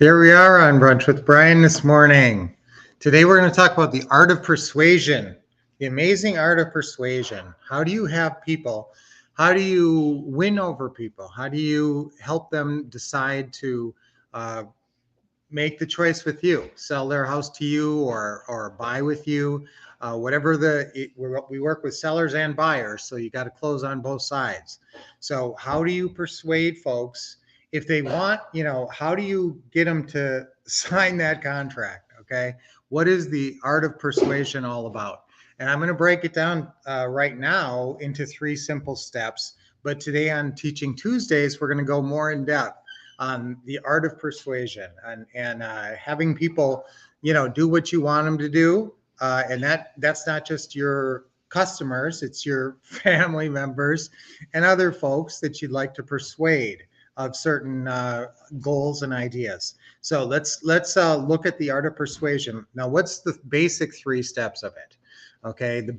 Here we are on Brunch with Brian this morning. Today we're going to talk about the art of persuasion, the amazing art of persuasion. How do you have people? How do you win over people? How do you help them decide to uh, make the choice with you, sell their house to you, or buy with you? Whatever we work with sellers and buyers, so you got to close on both sides. So how do you persuade folks if they want, how do you get them to sign that contract? Okay. What is the art of persuasion all about? And I'm going to break it down right now into 3 simple steps. But today on Teaching Tuesdays, we're going to go more in depth on the art of persuasion and having people, do what you want them to do. And that's not just your customers, it's your family members and other folks that you'd like to persuade of certain goals and ideas. So let's look at the art of persuasion. Now, what's the basic 3 steps of it? Okay, the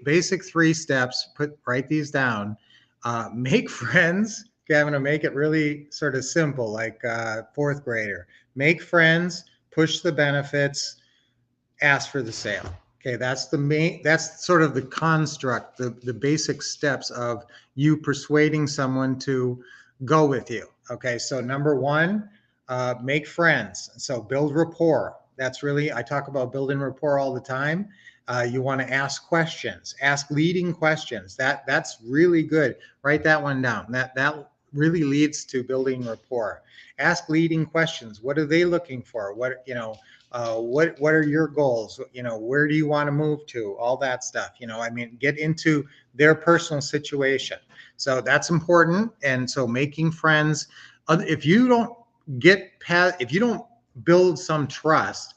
basic 3 steps. Write these down. Make friends. Okay, I'm going to make it really sort of simple, like 4th grader. Make friends, push the benefits, ask for the sale. Okay, that's sort of the construct, the basic steps of you persuading someone to go with you. Okay, so number 1, make friends. So build rapport. That's really, I talk about building rapport all the time. You want to ask questions, ask leading questions. That's really good. Write that one down. That really leads to building rapport. Ask leading questions. What are they looking for? What are your goals? Where do you want to move to? All that stuff. Get into their personal situation. So that's important. And so making friends. If you don't build some trust,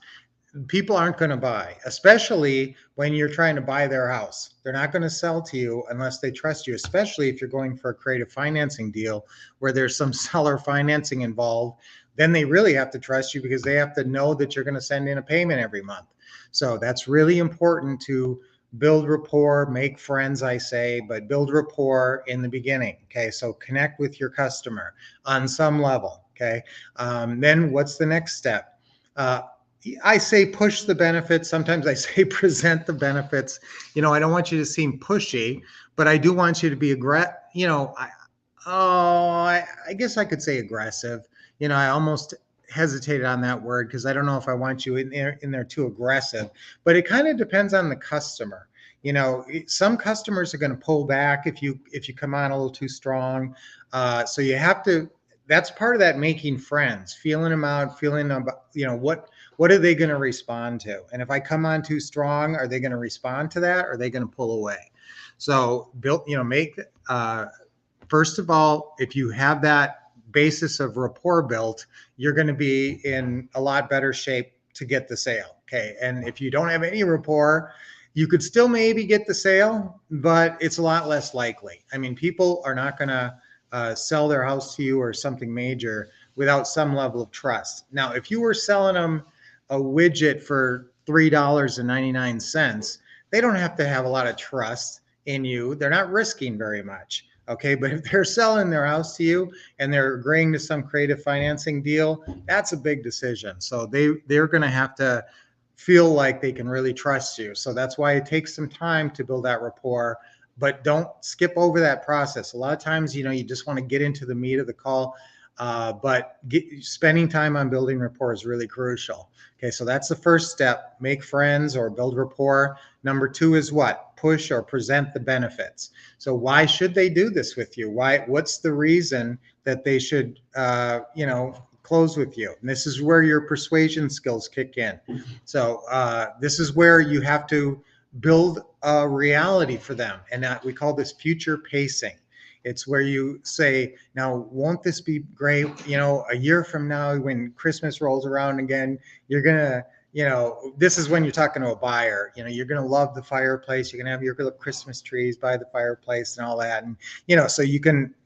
people aren't going to buy, especially when you're trying to buy their house. They're not going to sell to you unless they trust you, especially if you're going for a creative financing deal where there's some seller financing involved. Then they really have to trust you because they have to know that you're going to send in a payment every month. So that's really important to build rapport, make friends, I say, but build rapport in the beginning. Okay, so connect with your customer on some level. Okay, then what's the next step? I say push the benefits. Sometimes I say present the benefits. I don't want you to seem pushy, but I do want you to be aggressive. I guess I could say aggressive. I almost hesitated on that word because I don't know if I want you in there too aggressive, but it kind of depends on the customer. Some customers are going to pull back if you come on a little too strong. So you have to, that's part of that making friends, feeling them out, feeling about, what are they going to respond to? And if I come on too strong, are they going to respond to that? Or are they going to pull away? So first of all, if you have that basis of rapport built, you're going to be in a lot better shape to get the sale. Okay. And if you don't have any rapport, you could still maybe get the sale, but it's a lot less likely. People are not going to sell their house to you or something major without some level of trust. Now, if you were selling them a widget for $3.99, they don't have to have a lot of trust in you. They're not risking very much. Okay, but if they're selling their house to you and they're agreeing to some creative financing deal, that's a big decision. So they're going to have to feel like they can really trust you. So that's why it takes some time to build that rapport, but don't skip over that process. A lot of times, you just want to get into the meat of the call, but spending time on building rapport is really crucial. Okay, so that's the first step, make friends or build rapport. Number 2 is what? Push or present the benefits. So why should they do this with you? What's the reason that they should, close with you? And this is where your persuasion skills kick in. So this is where you have to build a reality for them. And we call this future pacing. It's where you say, now, won't this be great? A year from now, when Christmas rolls around again, you're going to, this is when you're talking to a buyer, you're going to love the fireplace. You're going to have your little Christmas trees by the fireplace and all that. And, so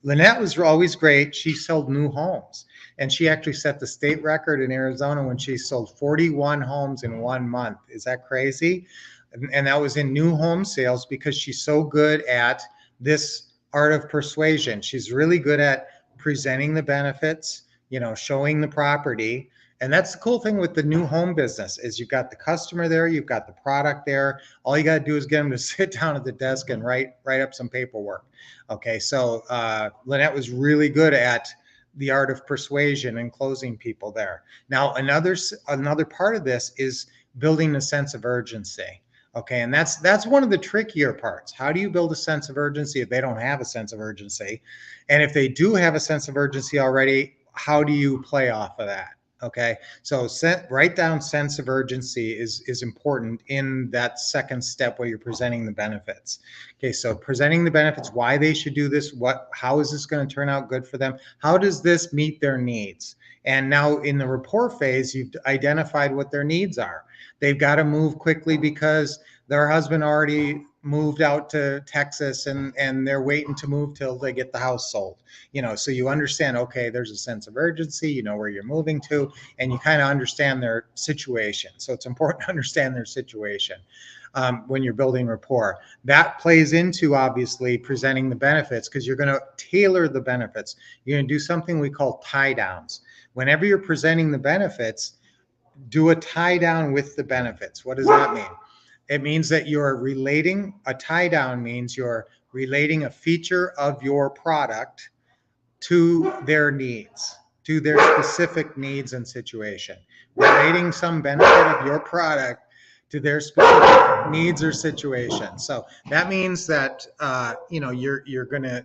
Lynette was always great. She sold new homes, and she actually set the state record in Arizona when she sold 41 homes in 1 month. Is that crazy? And that was in new home sales because she's so good at this art of persuasion. She's really good at presenting the benefits, showing the property. And that's the cool thing with the new home business is you've got the customer there, you've got the product there. All you got to do is get them to sit down at the desk and write up some paperwork. Okay, so Lynette was really good at the art of persuasion and closing people there. Now, another part of this is building a sense of urgency. Okay, and that's one of the trickier parts. How do you build a sense of urgency if they don't have a sense of urgency? And if they do have a sense of urgency already, how do you play off of that? Okay, so write down sense of urgency is important in that second step where you're presenting the benefits. Okay, so presenting the benefits, why they should do this, how is this going to turn out good for them? How does this meet their needs? And now in the rapport phase, you've identified what their needs are. They've got to move quickly because their husband already moved out to Texas and they're waiting to move till they get the house sold. So you understand, okay, there's a sense of urgency, you know where you're moving to, and you kind of understand their situation. So it's important to understand their situation when you're building rapport. That plays into obviously presenting the benefits because you're going to tailor the benefits. You're going to do something we call tie downs. Whenever you're presenting the benefits, do a tie down with the benefits. What does that mean? It means that you're relating, a tie down means you're relating a feature of your product to their needs, to their specific needs and situation. Relating some benefit of your product to their specific needs or situation. So that means that, you're going to,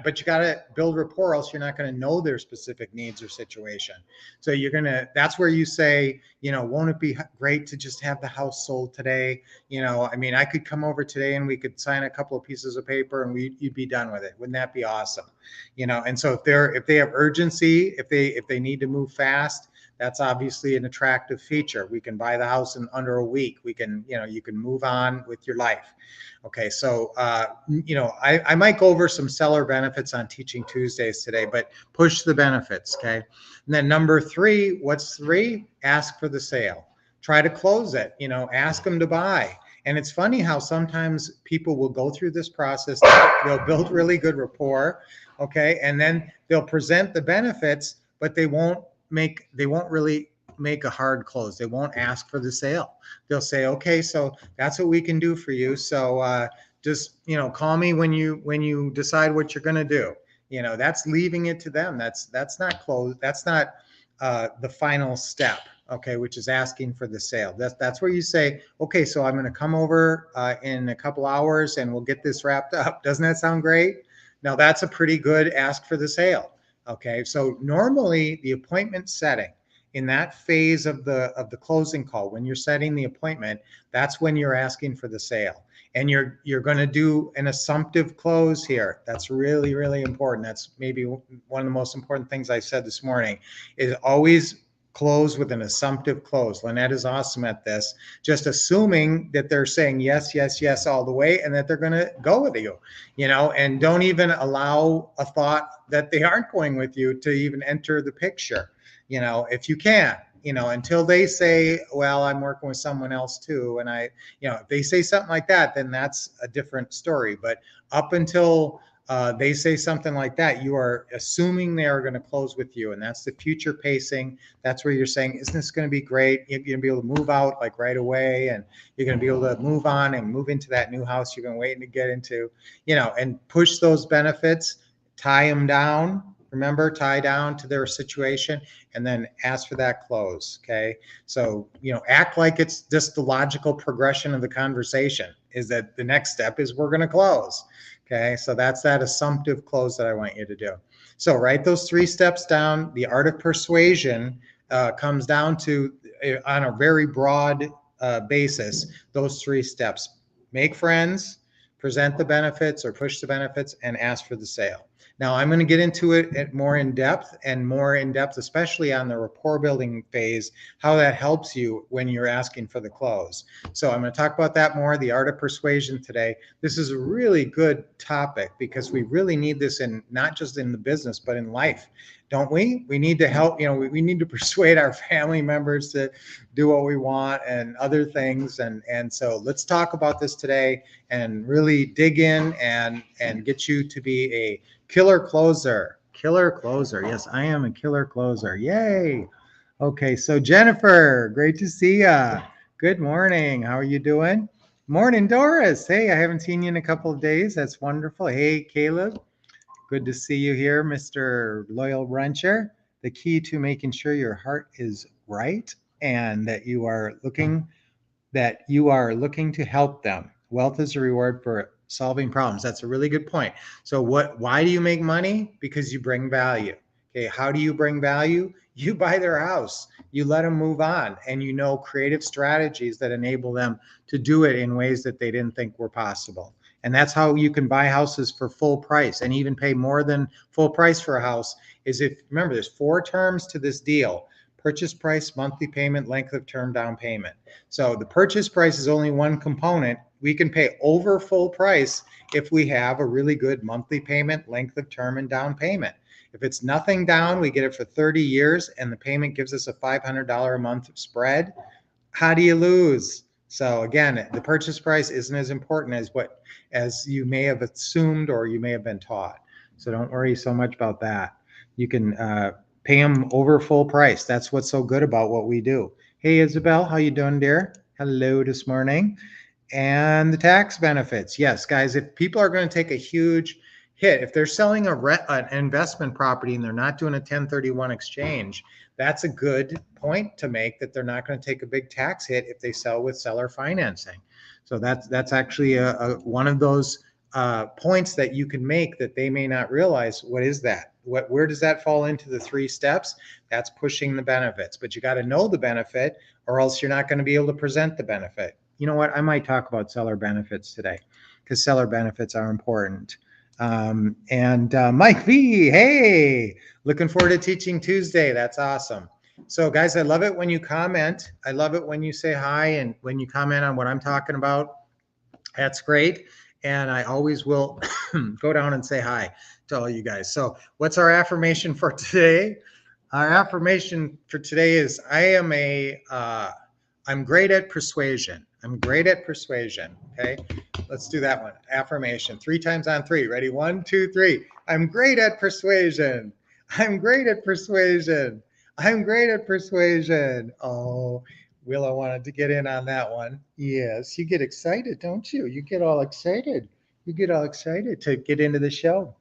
but you got to build rapport, else you're not going to know their specific needs or situation. So that's where you say, won't it be great to just have the house sold today? I could come over today and we could sign a couple of pieces of paper and you'd be done with it. Wouldn't that be awesome? And so if they have urgency, if they need to move fast, that's obviously an attractive feature. We can buy the house in under a week. We can, you can move on with your life. Okay, so, I might go over some seller benefits on Teaching Tuesdays today, but push the benefits, okay? And then number 3, what's 3? Ask for the sale. Try to close it, ask them to buy. And it's funny how sometimes people will go through this process, they'll build really good rapport, okay? And then they'll present the benefits, but they won't really make a hard close. They won't ask for the sale. They'll say, okay, so that's what we can do for you. So just, call me when you decide what you're going to do. That's leaving it to them. That's not close. That's not the final step. Okay, which is asking for the sale. That's where you say, okay, so I'm going to come over in a couple hours and we'll get this wrapped up. Doesn't that sound great? Now that's a pretty good ask for the sale. Okay, so normally the appointment setting in that phase of the closing call, when you're setting the appointment, that's when you're asking for the sale. And you're going to do an assumptive close here. That's really, really important. That's maybe one of the most important things I said this morning is always close with an assumptive close. Lynette is awesome at this, just assuming that they're saying yes, yes, yes all the way and that they're going to go with you, and don't even allow a thought that they aren't going with you to even enter the picture, if you can, until they say, well, I'm working with someone else too. And if they say something like that, then that's a different story. But up until they say something like that, you are assuming they are going to close with you. And that's the future pacing. That's where you're saying, isn't this going to be great? You're going to be able to move out like right away. And you're going to be able to move on and move into that new house you've been waiting to get into, and push those benefits, tie them down. Remember, tie down to their situation and then ask for that close. Okay. So, act like it's just the logical progression of the conversation is that the next step is we're going to close. Okay. So that's that assumptive close that I want you to do. So write those 3 steps down. The art of persuasion comes down to, on a very broad basis, those 3 steps: make friends, present the benefits or push the benefits, and ask for the sale. Now I'm going to get into it more in depth, especially on the rapport building phase, how that helps you when you're asking for the close. So I'm going to talk about that more, the art of persuasion today. This is a really good topic because we really need this in not just in the business, but in life. Don't we? We need to help, we need to persuade our family members to do what we want and other things. And so let's talk about this today and really dig in and get you to be a killer closer. Killer closer. Yes, I am a killer closer. Yay. Okay, so Jennifer, great to see ya. Good morning. How are you doing? Morning, Doris. Hey, I haven't seen you in a couple of days. That's wonderful. Hey, Caleb. Good to see you here, Mr. Loyal Rancher. The key to making sure your heart is right and that you are looking to help them. Wealth is a reward for solving problems. That's a really good point. So why do you make money? Because you bring value. Okay, how do you bring value? You buy their house. You let them move on, and you know creative strategies that enable them to do it in ways that they didn't think were possible. And that's how you can buy houses for full price and even pay more than full price for a house. Is if remember, there's 4 terms to this deal: purchase price, monthly payment, length of term, down payment. So the purchase price is only one component. We can pay over full price if we have a really good monthly payment, length of term, and down payment. If it's nothing down, we get it for 30 years and the payment gives us a $500 a month spread. How do you lose? So again, the purchase price isn't as important as you may have assumed or you may have been taught. So don't worry so much about that. You can pay them over full price. That's what's so good about what we do. Hey, Isabel, how you doing, dear? Hello this morning. And the tax benefits. Yes, guys, if people are going to take a huge hit, if they're selling an investment property and they're not doing a 1031 exchange, that's a good point to make, that they're not going to take a big tax hit if they sell with seller financing. So that's actually one of those points that you can make that they may not realize. What is that? Where does that fall into the 3 steps? That's pushing the benefits, but you got to know the benefit or else you're not going to be able to present the benefit. You know what? I might talk about seller benefits today because seller benefits are important. Mike V, hey, looking forward to Teaching Tuesday. That's awesome. So guys, I love it when you comment. I love it when you say hi and when you comment on what I'm talking about. That's great. And I always will go down and say hi to all you guys. So what's our affirmation for today? Our affirmation for today is I'm great at persuasion. I'm great at persuasion. Okay, let's do that one. Affirmation 3 times on 3. Ready? 1, 2, 3. I'm great at persuasion. I'm great at persuasion. I'm great at persuasion. Oh, Willow wanted to get in on that one. Yes, you get excited, don't you? You get all excited. You get all excited to get into the show.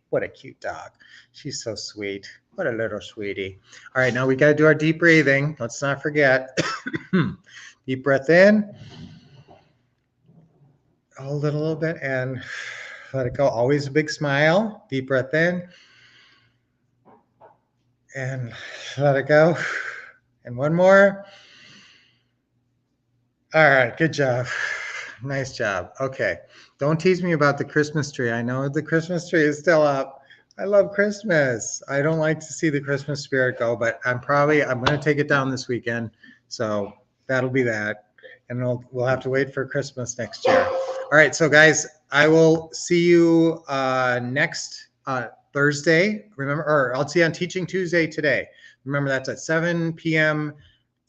What a cute dog. She's so sweet. What a little sweetie. All right, now we got to do our deep breathing. Let's not forget. Deep breath in. Hold it a little bit and let it go. Always a big smile. Deep breath in. And let it go. And one more. All right, good job. Nice job. Okay. Don't tease me about the Christmas tree. I know the Christmas tree is still up. I love Christmas. I don't like to see the Christmas spirit go, but I'm going to take it down this weekend. So that'll be that. And we'll have to wait for Christmas next year. All right. So guys, I will see you next Thursday. Remember, I'll see you on Teaching Tuesday today. Remember, that's at 7 p.m.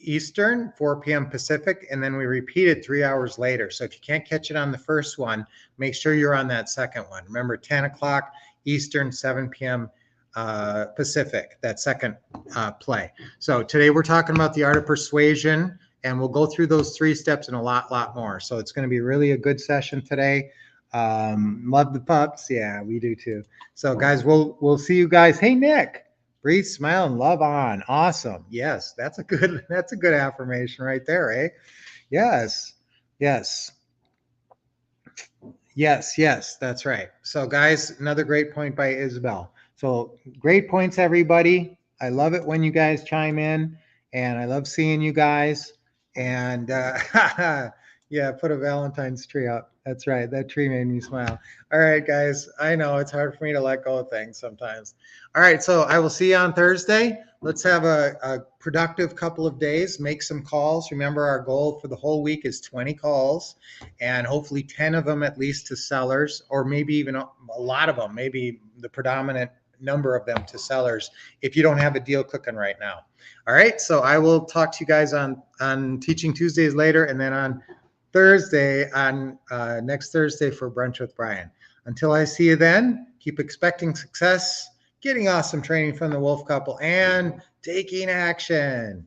Eastern, 4 p.m. Pacific, and then we repeat it 3 hours later. So if you can't catch it on the first one, make sure you're on that second one. Remember, 10 o'clock Eastern, 7 p.m. Pacific, that second play. So today we're talking about the art of persuasion, and we'll go through those 3 steps and a lot more. So it's going to be really a good session today. Love the pups. Yeah, we do too. So guys, we'll see you guys. Hey, Nick. Breathe, smile, and love on. Awesome. Yes, that's a good affirmation right there, eh? Yes. That's right. So guys, another great point by Isabel. So great points, everybody. I love it when you guys chime in, and I love seeing you guys. And yeah, put a Valentine's tree up. That's right. That tree made me smile. All right, guys. I know it's hard for me to let go of things sometimes. All right. So I will see you on Thursday. Let's have a productive couple of days. Make some calls. Remember, our goal for the whole week is 20 calls, and hopefully 10 of them at least to sellers, or maybe even a lot of them, maybe the predominant number of them to sellers if you don't have a deal cooking right now. All right. So I will talk to you guys on Teaching Tuesdays later, and then on Thursday, next Thursday for Brunch with Brian. Until I see you then, keep expecting success, getting awesome training from the wolf couple, and taking action.